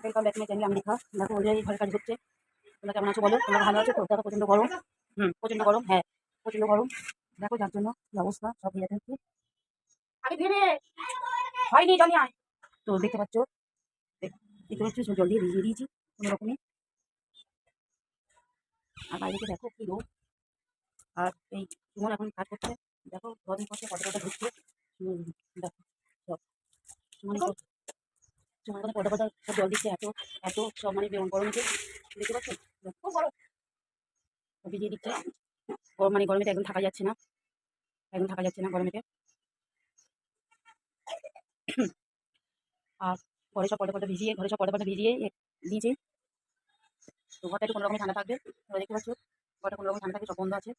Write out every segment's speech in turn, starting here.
Welcome back to my channel. আমি রেখা। দেখো already ঘরের কাজ হচ্ছে। তোমরা কেমন আছো বলো? তোমরা ভালো আছো তো? দেখো প্রচণ্ড গরম। প্রচণ্ড গরম। হ্যাঁ, প্রচণ্ড গরম। দেখো যার জন্য কি অবস্থা, সব ভিজে থাকছে। আরে ধীরে হয়নি, জল নিয়ে আয়। তো দেখতে পাচ্ছ, দেখতে পাচ্ছ জল দিয়ে ভিজিয়ে দিয়েছি কোনো রকমে। আর বাইরেতে দেখো কি রোদ। আর এই সুমন এখন কাজ করছে। দেখো ঘরের পাশে কত ঢুকছে। দেখো সব সুমন সুমন কত সব জল দিচ্ছে। এত এত সব মানে গরমেতে দেখতে পাচ্ছ খুব গরম ভিজিয়ে দিচ্ছে। গরম মানে গরমেতে একদম থাকা যাচ্ছে না, একদম থাকা যাচ্ছে না গরমেতে। আর ঘরে সব পর্দা ভিজিয়ে দিয়েছে। তো ঘরটা একটু কোনো রকম ঠান্ডা থাকবে। তোমরা দেখতে পাচ্ছ ঘরটা কোনো রকম ঠান্ডা থাকবে, সব বন্ধ আছে।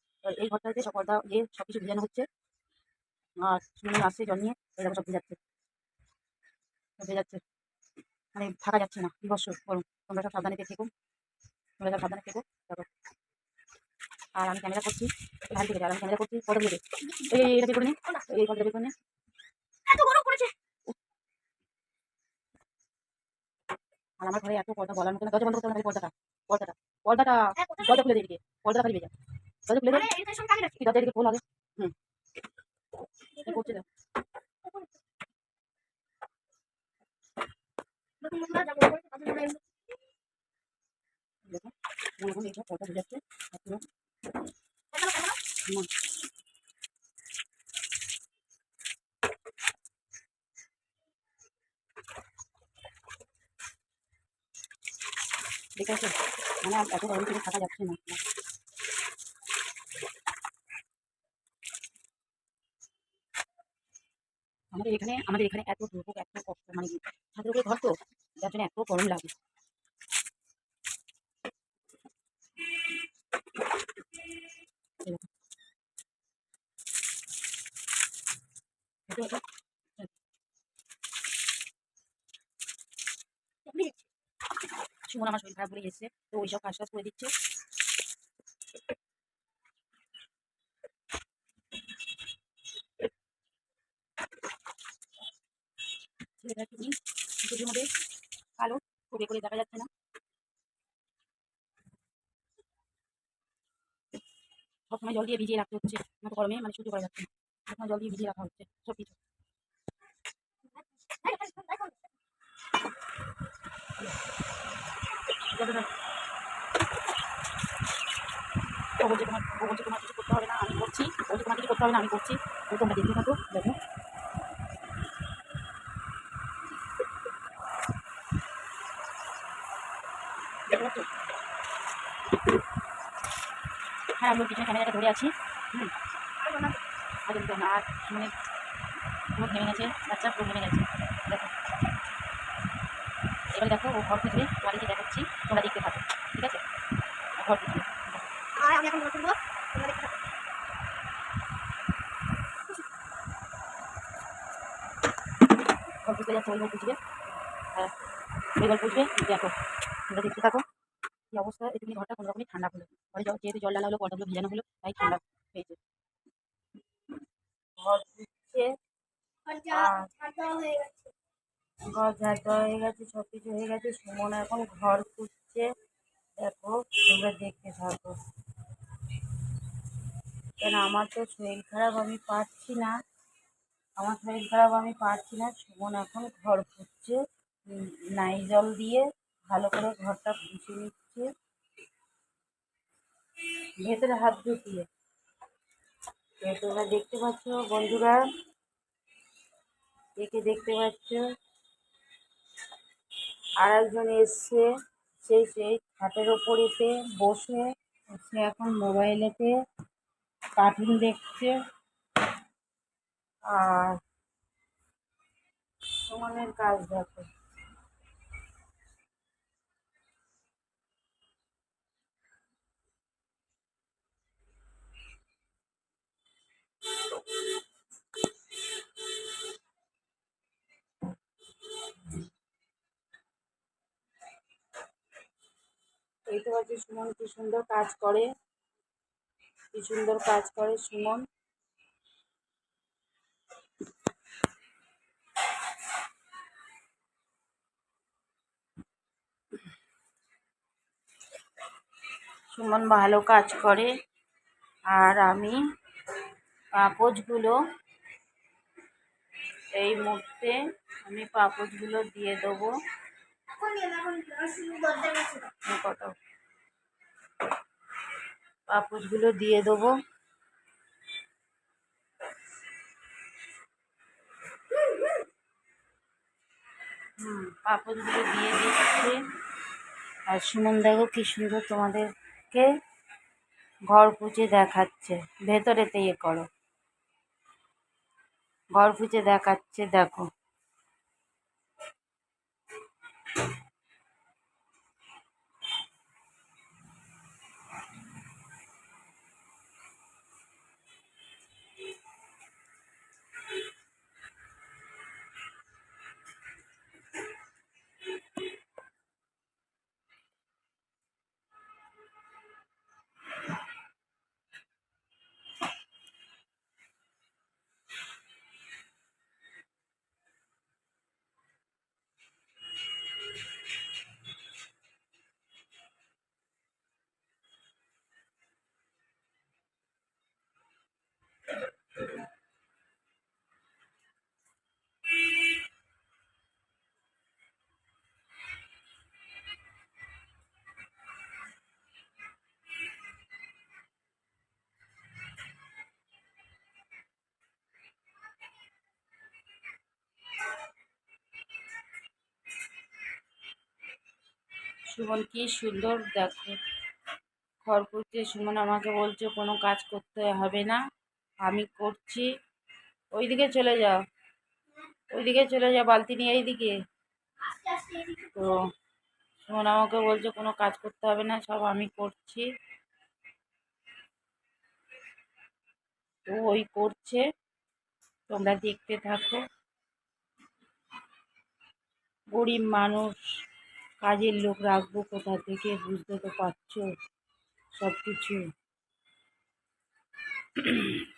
এই ঘরটাতে সব পর্দা সব কিছু ভিজানো হচ্ছে। আর সুমন আসছে জল নিয়ে, এরকম সব ভিজাচ্ছে, সব ভেজাচ্ছে। মানে থাকা যাচ্ছে না, বিভৎস গরম। তোমরা সব সাবধানে থেকো, তোমরা সব সাবধানে থেকো। দেখো আর আমি ক্যামেরা করছি এখান থেকে, আর আমি ক্যামেরা করছি ফটো দিয়ে। এটা বের করে নে, এই ফটোটা বের করে নে। এত গরম পড়েছে। আর আমার ঘরে এত পর্দা বলার মতো না। দরজা বন্ধ করতে হবে না, পর্দাটা পর্দাটা পর্দাটা দরজা খুলে দিকে, পর্দাটা খালি ভেজা। দরজা খুলে দে, তুই দরজা দিকে খোল আগে। কি করছে দেখো। দেখো এখন এইসব পর্দা ভেজাচ্ছে। ঠিক আছে, মানে এত গরম থেকে থাকা যাচ্ছে না। আমাদের এখানে এত দুর্ভোগ, এত কষ্ট, মানে ছাদের উপরে ঘর তো, যার জন্য এত গরম লাগে। সুমন আমার শরীর খারাপ বলে এসছে, তো ওইসব কাজ টাজ করে দিচ্ছে। ছেলেটা কি দুটোর মধ্যে কালো, খুবই করে দেখা যাচ্ছে না। সবসময় জল দিয়ে ভিজিয়ে রাখতে হচ্ছে, আমার গরমে মানে সহ্য করা যাচ্ছে না। সবসময় জল দিয়ে ভিজিয়ে রাখা হচ্ছে সব কিছু। ও বলছে তোমার কিছু করতে হবে না, আমি করছি। বলছে তোমার কিছু করতে হবে না, আমি করছি। তো তোমরা দেখতে থাকো। দেখো দেখতে পাচ্ছ? হ্যাঁ, আমি পিছনে ক্যামেরাটা ধরে আছি। আর একদম আর মানে পুরো ভেঙে গেছে, বাচ্চা পুরো ভেঙে গেছে। দেখো এবার দেখো ও ঘর খুঁজবে, তোমাদেরকে দেখাচ্ছি, তোমরা দেখতে থাকো। ঠিক আছে, ঘর খুঁজবে। আর আমি এখন ঘর খুঁজবো, তোমরা দেখতে থাকো। ঘর খুঁজতে যাচ্ছে, ওই ঘর খুঁজবে। হ্যাঁ, ওই ঘর খুঁজবে। দেখো তোমরা দেখতে থাকো কি অবস্থা। এদিকে ঘরটা কোনো রকমই ঠান্ডা হলো, ঘরে যেহেতু জল ডালা হলো, পর্দাগুলো ভিজানো হলো, তাই ঠান্ডা হয়েছে। ঘর খুঁজছে, ঘর ঝাড় হয়ে গেছে, সব কিছু হয়ে গেছে। সুমন এখন ঘর খুঁজছে। দেখো তোমরা দেখতে থাকো। কেন আমার তো শরীর খারাপ, আমি পারছি না। আমার শরীর খারাপ, আমি পারছি না। সুমন এখন ঘর খুঁজছে, নাইজল দিয়ে ভালো করে ঘরটা মুছে নিচ্ছে, ভেতরে হাত ঢুকিয়ে। তোমরা দেখতে পাচ্ছ বন্ধুরা, একে দেখতে পাচ্ছ। আর একজন এসছে, সেই খাটের ওপর এসে বসে সে এখন মোবাইলেতে কার্টুন দেখছে। আর সুমনের কাজ দেখো। দেখতে পাচ্ছি সুমন কি সুন্দর কাজ করে, কি সুন্দর কাজ করে সুমন। সুমন ভালো কাজ করে। আর আমি পাপোশগুলো এই মুহূর্তে পাপোশগুলো দিয়ে দেবো। পাপোশগুলো দিয়ে দেবো। পাপোশগুলো দিয়ে দিচ্ছি। আর সুমন দেখো কি সুন্দর তোমাদেরকে ঘর পুছে দেখাচ্ছে, ভেতরেতে করো, ঘর পুছে দেখাচ্ছে দেখো। সুমন কি সুন্দর দেখো ঘর পুছে। সুমন আমাকে বলছে কোনো কাজ করতে হবে না, আমি করছি। ওইদিকে চলে যাও, ওইদিকে চলে যাও, বালতি নিয়ে এইদিকে। তো সুমন আমাকে বলছে কোনো কাজ করতে হবে না, সব আমি করছি। তো ওই করছে, তোমরা দেখতে থাকো। গরিব মানুষ, কাজের লোক রাখবো কোথা থেকে, বুঝতে তো পারছো। সব কিছু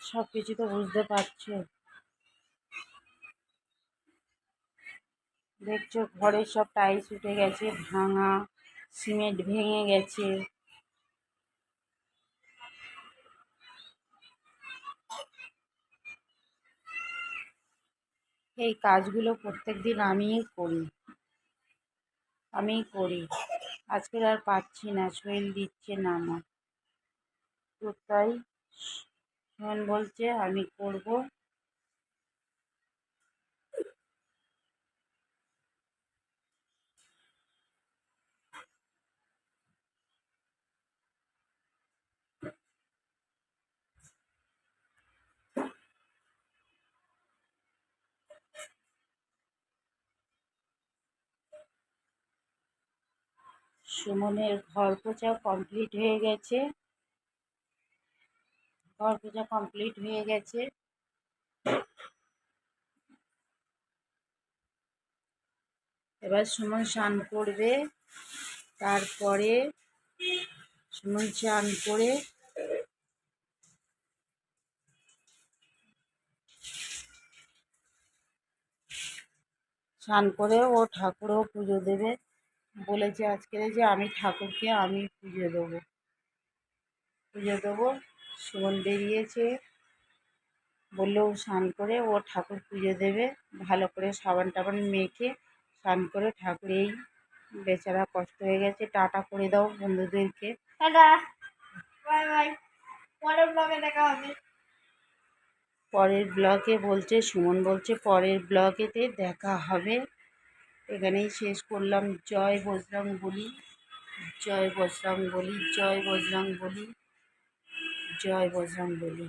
সব কিছু তো বুঝতে পারছো। দেখছো ঘরের সব টাইলস উঠে গেছে, ভাঙা সিমেন্ট ভেঙে গেছে। এই কাজগুলো প্রত্যেক দিন আমিই করি। আজকে আর পাচ্ছি না, শরীর দিচ্ছে না আমার। তো তাই সুমন বলছে আমি করব। সুমনের ঘর পোছা কমপ্লিট হয়ে গেছে। এবার সুমন স্নান করবে। তারপরে সুমন স্নান করে ও ঠাকুরও পুজো দেবে। বলেছে আজকে যে আমি ঠাকুরকে আমি পুজো দেবো। সুমন বেরিয়েছে, বললো স্নান করে ও ঠাকুর পুজো দেবে। ভালো করে সাবান টাবান মেখে স্নান করে ঠাকুর, এই বেচারা কষ্ট হয়ে গেছে। টাটা করে দাও বন্ধুদেরকে। টাটা, বাই বাই, পরের ব্লগে দেখা হবে। পরের ব্লগে বলছে সুমন বলছে পরের ব্লগেতে দেখা হবে। এখানেই শেষ করলাম। জয় বজরং বলি, জয় বজরং বলি, জয় বজরং বলি, জয় বজরং বলি।